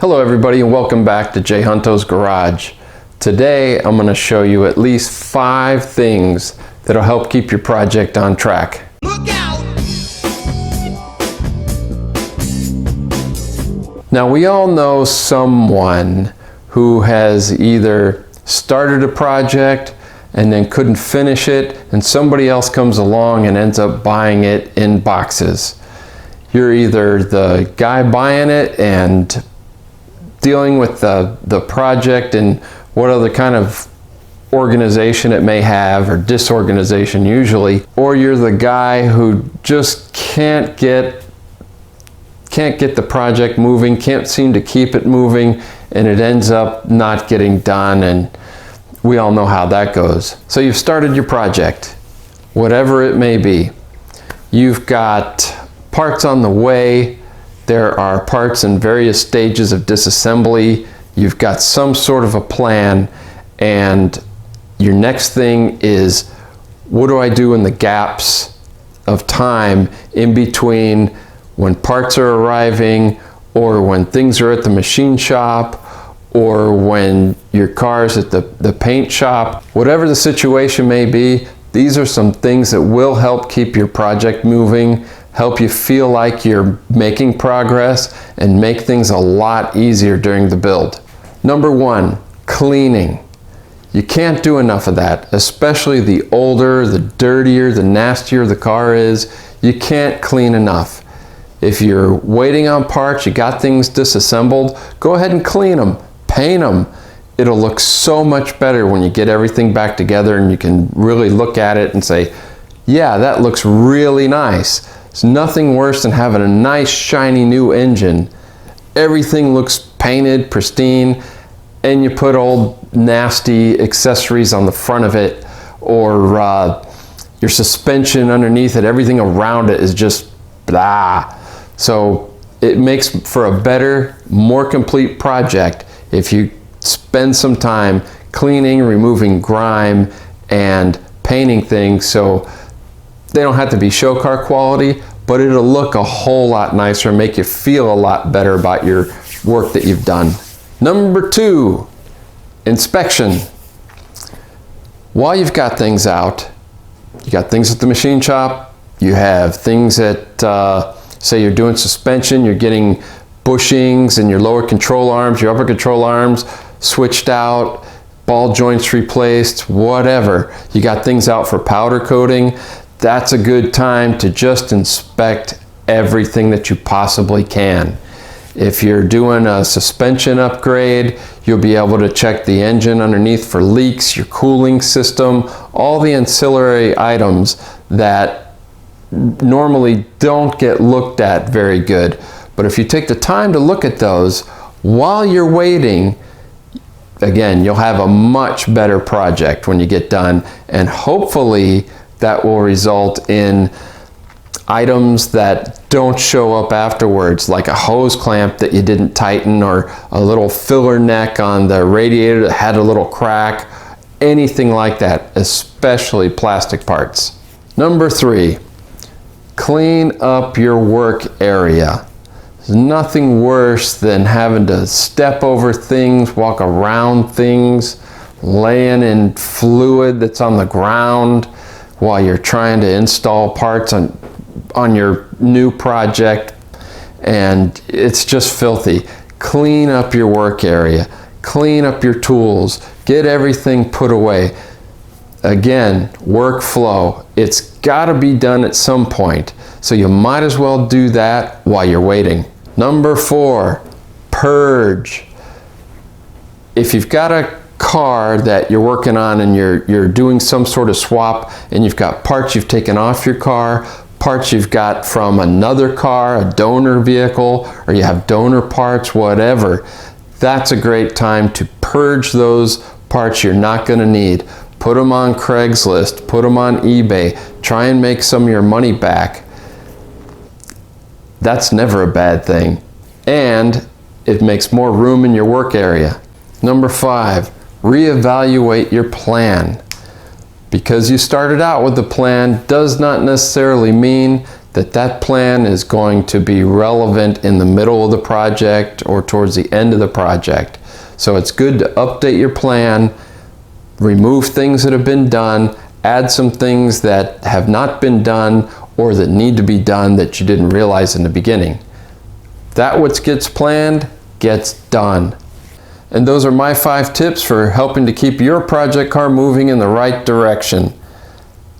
Hello everybody and welcome back to J Hunto's Garage. Today I'm going to show you at least 5 things that'll help keep your project on track. Look out! Now we all know someone who has either started a project and then couldn't finish it, and somebody else comes along and ends up buying it in boxes. You're either the guy buying it and dealing with the project and what other kind of organization it may have, or disorganization usually, or you're the guy who just can't get the project moving, can't seem to keep it moving, and it ends up not getting done, and we all know how that goes. So you've started your project, whatever it may be. You've got parts on the way. There are parts in various stages of disassembly. You've got some sort of a plan, and your next thing is, what do I do in the gaps of time in between when parts are arriving, or when things are at the machine shop, or when your car's at the paint shop? Whatever the situation may be, these are some things that will help keep your project moving, help you feel like you're making progress, and make things a lot easier during the build. Number 1, cleaning. You can't do enough of that, especially the older, the dirtier, the nastier the car is. You can't clean enough. If you're waiting on parts, you got things disassembled, go ahead and clean them, paint them. It'll look so much better when you get everything back together and you can really look at it and say, yeah, that looks really nice. It's nothing worse than having a nice shiny new engine. Everything looks painted, pristine, and you put old nasty accessories on the front of it, or your suspension underneath it, everything around it is just blah. So it makes for a better, more complete project if you spend some time cleaning, removing grime, and painting things so they don't have to be show car quality, but it'll look a whole lot nicer and make you feel a lot better about your work that you've done. Number 2, inspection. While you've got things out, you got things at the machine shop, you have things at, say you're doing suspension, you're getting bushings and your lower control arms, your upper control arms switched out, ball joints replaced, whatever. You got things out for powder coating. That's a good time to just inspect everything that you possibly can. If you're doing a suspension upgrade, you'll be able to check the engine underneath for leaks, your cooling system, all the ancillary items that normally don't get looked at very good. But if you take the time to look at those while you're waiting, again, you'll have a much better project when you get done, and hopefully that will result in items that don't show up afterwards, like a hose clamp that you didn't tighten, or a little filler neck on the radiator that had a little crack, anything like that, especially plastic parts. Number 3, clean up your work area. There's nothing worse than having to step over things, walk around things, laying in fluid that's on the ground while you're trying to install parts on your new project, and it's just filthy. Clean up your work area, clean up your tools, get everything put away. Again, workflow, it's got to be done at some point, so you might as well do that while you're waiting. Number 4, purge. If you've got a car that you're working on and you're doing some sort of swap, and you've got parts you've taken off your car, parts you've got from another car, a donor vehicle, or you have donor parts, whatever, that's a great time to purge those parts you're not going to need. Put them on Craigslist, put them on eBay, try and make some of your money back. That's never a bad thing, and it makes more room in your work area. Number 5, reevaluate your plan. Because you started out with a plan does not necessarily mean that plan is going to be relevant in the middle of the project or towards the end of the project. So it's good to update your plan, remove things that have been done, add some things that have not been done or that need to be done that you didn't realize in the beginning. That what gets planned gets done. And those are my 5 tips for helping to keep your project car moving in the right direction.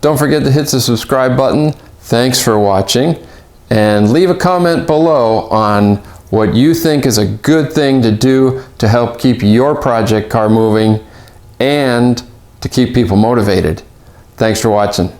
Don't forget to hit the subscribe button. Thanks for watching, and leave a comment below on what you think is a good thing to do to help keep your project car moving and to keep people motivated. Thanks for watching.